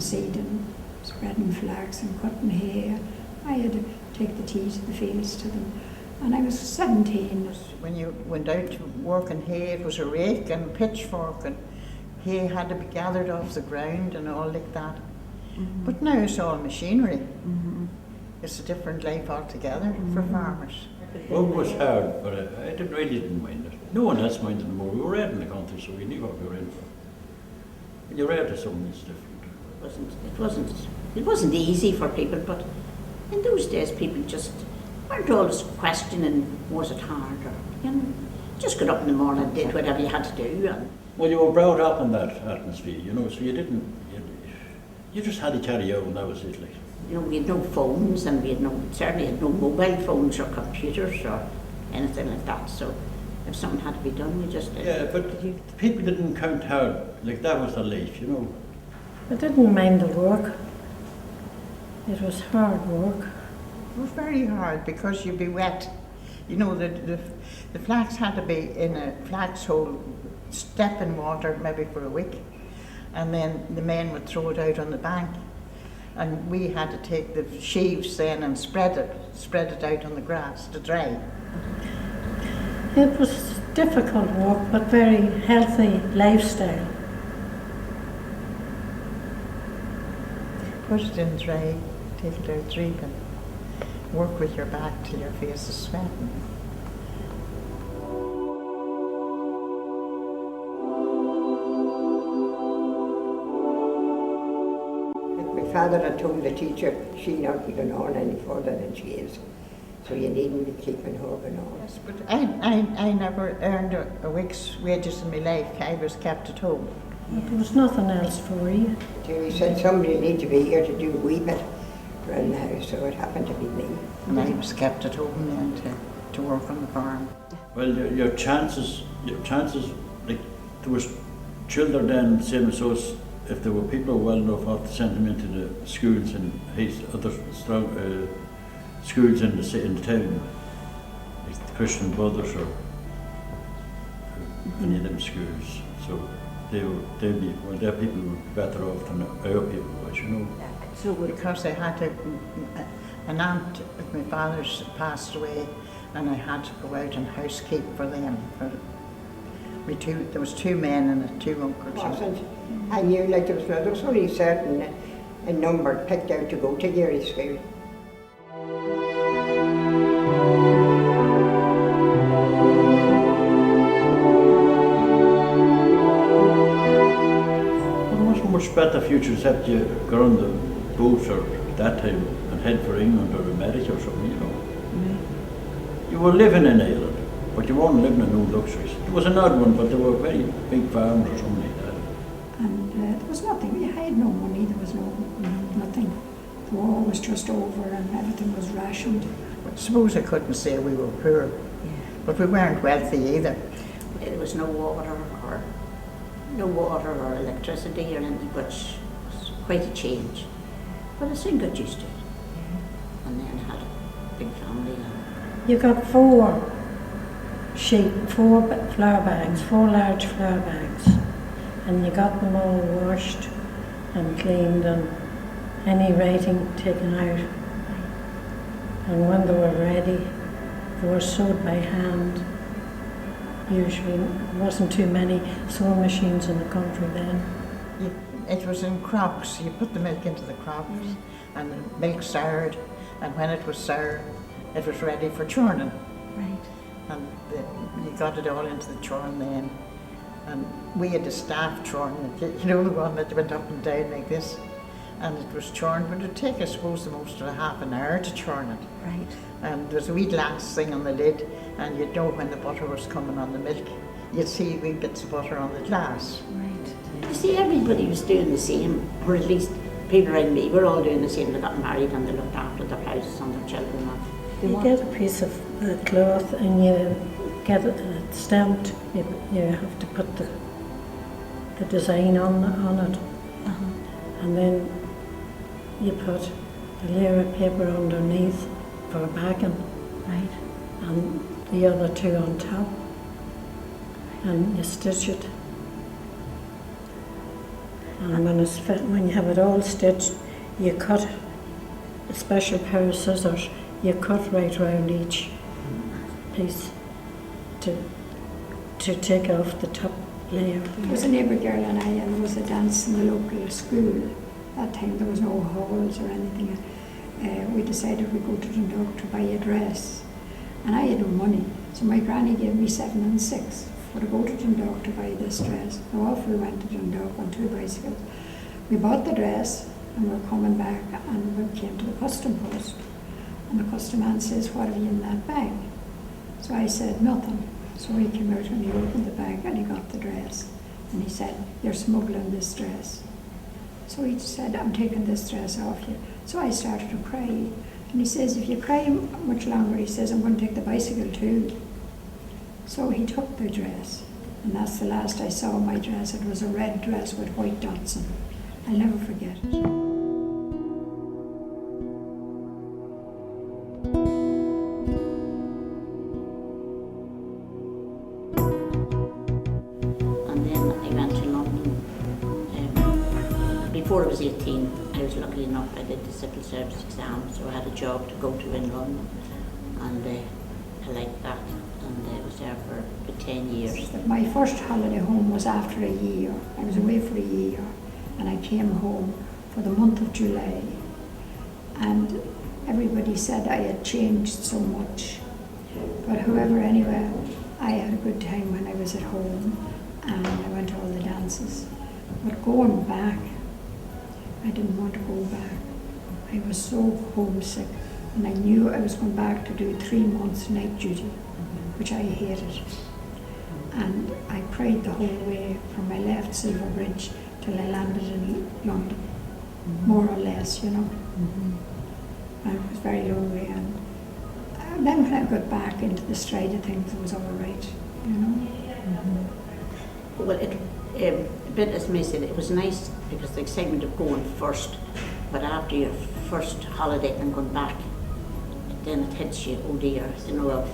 seeding, spreading flax and cutting hay. I had to take the tea to the fields to them. And I was 17. When you went out to work in hay, it was a rake and pitchfork, and hay had to be gathered off the ground and all like that. Mm-hmm. But now it's all machinery. Mm-hmm. It's a different life altogether for farmers. Work was hard, but I didn't mind it. No one else minded it more. We were out in the country, so we knew what we were in for. When you're out of something, it's different. It wasn't easy for people, but in those days people just weren't always questioning, was it hard, or, you know, just got up in the morning and did whatever you had to do. And well, you were brought up in that atmosphere, you know, so you just had to carry out, and that was it. Like. You know, we had no phones, and certainly had no mobile phones or computers or anything like that. So if something had to be done, we just did. Yeah, but people didn't count hard. Like, that was their life, you know. I didn't mind the work. It was hard work. It was very hard because you'd be wet. You know, the flax had to be in a flax hole, step in water maybe for a week, and then the men would throw it out on the bank. And we had to take the sheaves then and spread it out on the grass to dry. It was difficult work, but very healthy lifestyle. Put it in dry, take it out reaping. Work with your back till your face is sweating. My father had told the teacher she'd not be going on any further than she is, so you needn't be keeping her going on. Yes, but I never earned a week's wages in my life. I was kept at home. There was nothing else for you. So he said somebody need to be here to do a wee bit around the house, so it happened to be me. And I was kept at home then to work on the farm. Well, your chances, like, there was children then, same as us, if there were people well enough off to send them into the schools and other strong schools in the town, like the Christian Brothers or any of them schools. So their people would be better off than our people was, you know. So because I had an aunt of my father's passed away, and I had to go out and housekeep for them. There was two men and two uncles. Wasn't. I knew like there was only a certain a number picked out to go to Newry school. There wasn't much better future except you got on the boat or at that time and head for England or America or something, you know. Mm-hmm. You were living in Ireland, but you weren't living in no luxuries. It was an odd one, but they were very big farms or something like that. And there was nothing, we had no money, there was nothing. The war was just over and everything was rationed. I suppose I couldn't say we were poor, but we weren't wealthy either. There was no water or electricity or anything, which was quite a change. But I soon got used to it. And then I had a big family. You got four flour bags, 4 large flour bags, and you got them all washed and cleaned and any writing taken out. And when they were ready, they were sewed by hand. Usually there wasn't too many sewing machines in the country then. It was in crocks. You put the milk into the crocks and the milk soured, and when it was sour, it was ready for churning. Right. And you got it all into the churn then. And we had a staff churn, you know, the one that went up and down like this. And it was churned, but it would take, I suppose, the most of a half an hour to churn it. Right. And there was a wee glass thing on the lid, and you'd know when the butter was coming on the milk. You'd see wee bits of butter on the glass. Right. You see, everybody was doing the same, or at least people around me were all doing the same. They got married and they looked after their houses and their children. You get a piece of cloth and you get it stamped. You have to put the design on it. Uh-huh. And then you put a layer of paper underneath for backing. Right. And the other two on top. And you stitch it. And when you have it all stitched, you cut a special pair of scissors, you cut right round each piece to take off the top layer. There was a neighbour girl and there was a dance in the local school. That time there was no halls or anything. We decided we'd go to Dundalk to buy a dress. And I had no money, so my granny gave me 7 and 6 for to go to Dundalk to buy this dress. So off we went to Dundalk on 2 bicycles. We bought the dress and we were coming back and we came to the custom post. And the custom man says, "What have you in that bag?" So I said, "Nothing." So he came out and he opened the bag and he got the dress. And he said, "You're smuggling this dress." So he said, "I'm taking this dress off you." So I started to cry. And he says, "If you cry much longer," he says, "I'm going to take the bicycle too." So he took the dress. And that's the last I saw of my dress. It was a red dress with white dots on it. I'll never forget it. Before I was 18, I was lucky enough, I did the civil service exam, so I had a job to go to in London, and I liked that, and I was there for about 10 years. My first holiday home was after a year. I was away for a year, and I came home for the month of July, and everybody said I had changed so much. But however, anyway, I had a good time when I was at home, and I went to all the dances. But going back, I didn't want to go back. I was so homesick, and I knew I was going back to do 3 months night duty, which I hated. And I cried the whole way from I left Silver Bridge till I landed in London, more or less, you know. And it was very lonely. And then when I got back into the stride of things, it was all right, you know. Well, a bit as May said, it was nice because the excitement of going first, but after your first holiday and going back, then it hits you, oh dear, you know,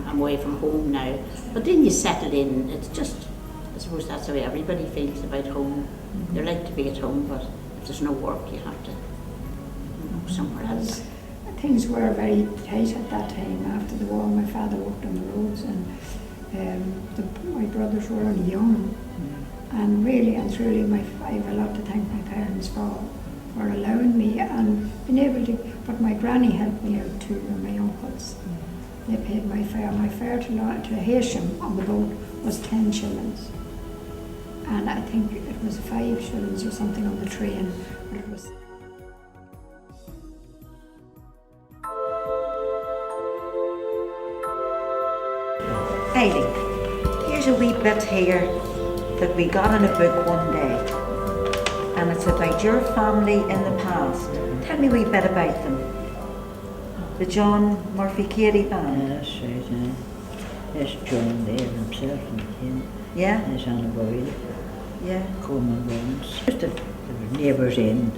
I'm away from home now. But then you settle in, it's just, I suppose that's the way everybody feels about home. They like to be at home, but if there's no work, you have to, you know, somewhere else. Things were very tight at that time. After the war, my father worked on the roads, and my brothers were only young. And really and truly, I have a lot to thank my parents for allowing me and being able to. But my granny helped me out too, and my uncles. They paid my fare. My fare to Heysham on the boat was 10 shillings, and I think it was 5 shillings or something on the train. But it was. Aileen, here's a wee bit here that we got in a book one day, and it's about your family in the past. Tell me a wee bit about them. The John Murphy-Carey band. That's right, yeah. There's John there himself and him. Yeah? There's Anna Boyle, Yeah. Coleman Bones. Just there were neighbours in,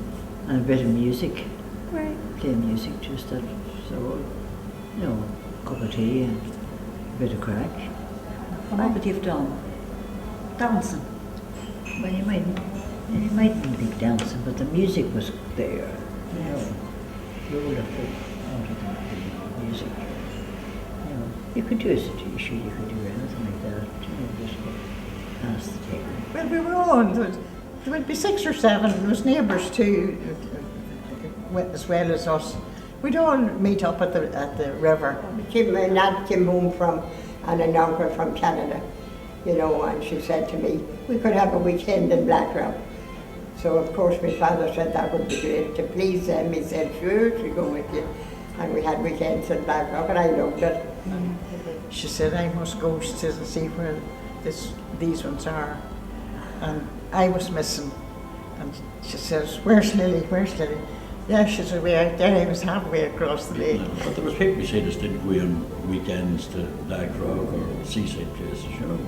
and a bit of music. Right. Play music, just that, so, you know, a cup of tea and a bit of crack. And what would you have done? Dancing. Well, you mightn't be dancing, but the music was there, you know. You would have put out of the music. You know, you could do a station, you could do anything like that, you know, just pass the time. Well, we were all, there would be 6 or 7, there was neighbours too, as well as us. We'd all meet up at the river. My aunt came home from, and an uncle from Canada, you know, and she said to me, we could have a weekend in Blackrock. So of course my father said that would be great. To please them, he said, sure, to go with you. And we had weekends in Blackrock, and I loved it. She said, I must go to see where these ones are. And I was missing. And she says, where's Lily, where's Lily? Yeah, she said, way out there. I was halfway across the lake. But there was people who said didn't go on weekends to Blackrock or Seaside places, you know,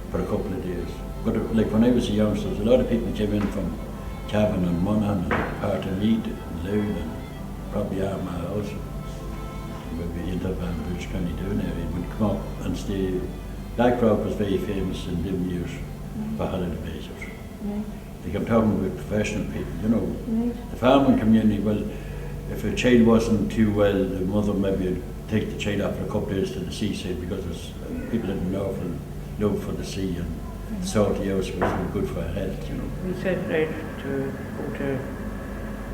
for a couple of days. But like when I was a youngster, a lot of people came in from Cavan and Monaghan and part of Meath and Loud and probably Armagh also. Maybe into Bridge County down there, he would come up and stay. Blackrock was very famous in them years for holiday visitors. Like I'm talking with professional people, you know. Right. The farming community, well, if a child wasn't too well, the mother maybe would take the child out for a couple of days to the seaside because there's people in the north and love for the sea and salty hours was really good for health, you know. We said right to go to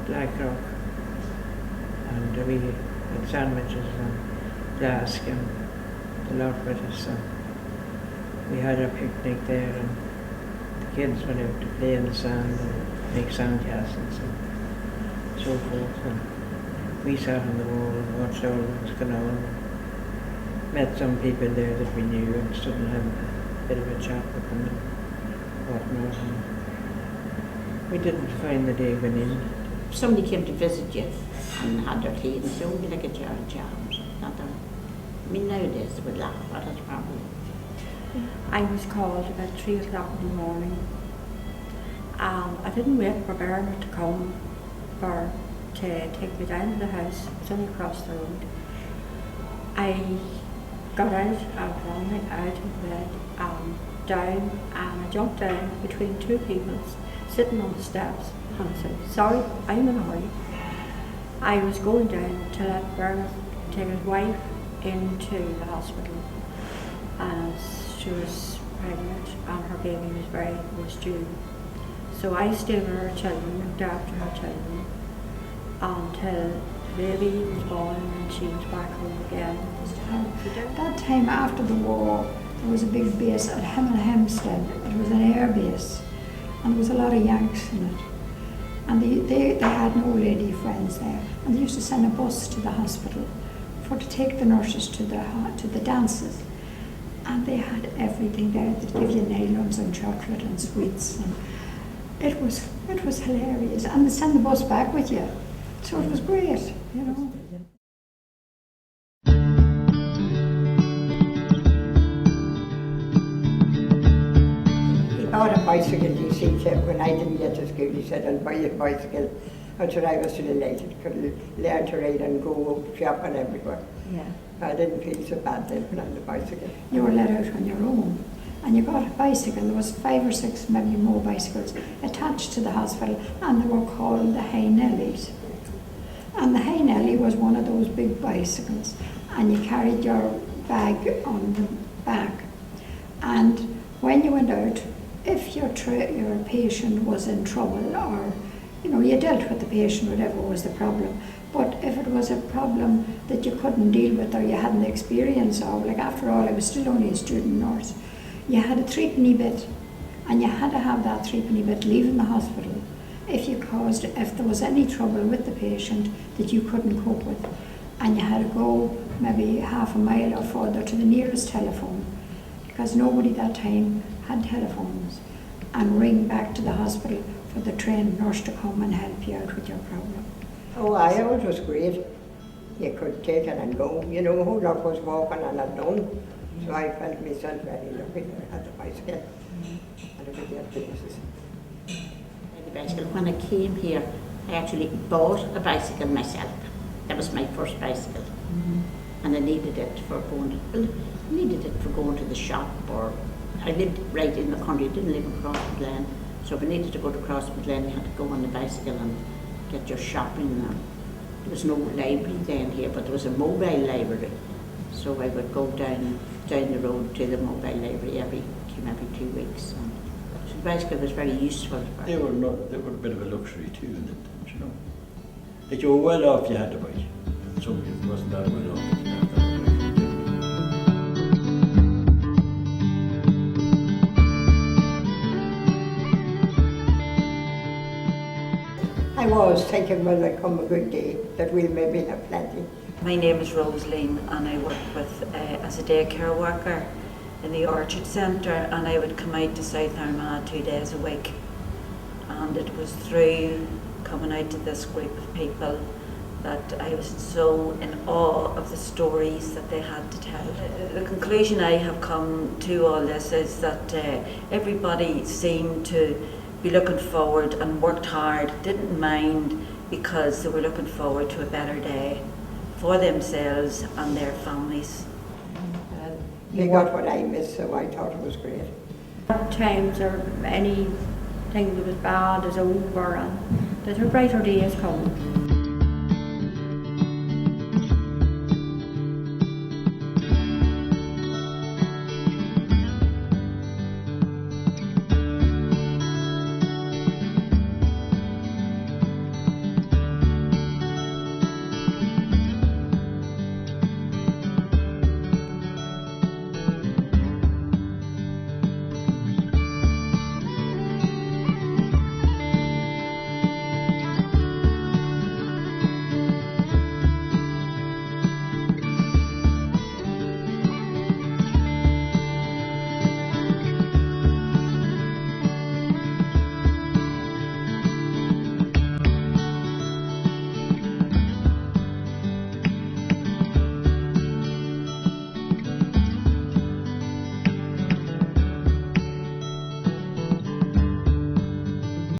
Blackrock and we had sandwiches and flask and the lot with us, and we had our picnic there, and the kids went out to play in the sand and make sand castles and so forth, and we sat on the wall and watched all that was going on. Met some people there that we knew and stood and had a bit of a chat with them and whatnot. And we didn't find the day went in. If somebody came to visit you and had their tea and so would like a jar of jam or something. I mean, nowadays they would laugh at it probably. I was called about 3 o'clock in the morning, and I didn't wait for Bernard to come to take me down to the house. It was only across the road. I got out, I was running out of bed, down, and I jumped down between two people sitting on the steps, and I said, "Sorry, I'm in a hurry." I was going down to let Bernard take his wife into the hospital, and she was pregnant and her baby was due. So I stayed with her children, looked after her children until the baby was born and she was back home again. That time after the war, there was a big base at Hemel Hempstead. It was an air base, and there was a lot of Yanks in it. And they had no lady friends there, and they used to send a bus to the hospital to take the nurses to the dances. And they had everything there. They'd give you nylons and chocolate and sweets, and it was hilarious. And they send the bus back with you, so it was great, you know. He bought a bicycle, you see, when I didn't get to school. He said, "I'll buy you a bicycle." That's when I was still elated, could learn to ride and go shopping everywhere. Yeah. I didn't feel so bad then when I had a bicycle. You were let out on your own, and you got a bicycle. There was 5 or 6, maybe more bicycles attached to the hospital, and they were called the Hay Nellies. And the Hay Nelly was one of those big bicycles, and you carried your bag on the back. And when you went out, if your patient was in trouble, or you dealt with the patient, whatever was the problem. But if it was a problem that you couldn't deal with or you hadn't the experience of, like after all, I was still only a student nurse, you had a 3-penny bit, and you had to have that 3-penny bit leaving the hospital if there was any trouble with the patient that you couldn't cope with, and you had to go maybe half a mile or further to the nearest telephone, because nobody that time had telephones, and ring back to the hospital for the trained nurse to come and help you out with your problem. Oh, I always was great. You could take it and go. A whole lot was walking and alone. So I felt myself very lucky that I had the bicycle. And I could get places. The bicycle. When I came here, I actually bought a bicycle myself. That was my first bicycle. And I needed it for going to the shop, or I lived right in the country, didn't live in Crossmaglen. So if I needed to go to Crossmaglen, you had to go on the bicycle and get your shopping. There was no library then here, but there was a mobile library. So I would go down the road to the mobile library every 2 weeks. So the bicycle was very useful. They were a bit of a luxury too in the times, Like you were well off, you had to buy. Some people wasn't that well off. You had that bike. I was thinking, well, there'll come a good day that we'll maybe have plenty. My name is Rosaleen, and I work as a daycare worker in the Orchard Centre, and I would come out to South Armagh 2 days a week. And it was through coming out to this group of people that I was so in awe of the stories that they had to tell. The conclusion I have come to all this is that everybody seemed to be looking forward and worked hard, didn't mind, because they were looking forward to a better day for themselves and their families. They got what I missed, so I thought it was great. Times or any things that was bad is over and that her brighter days come.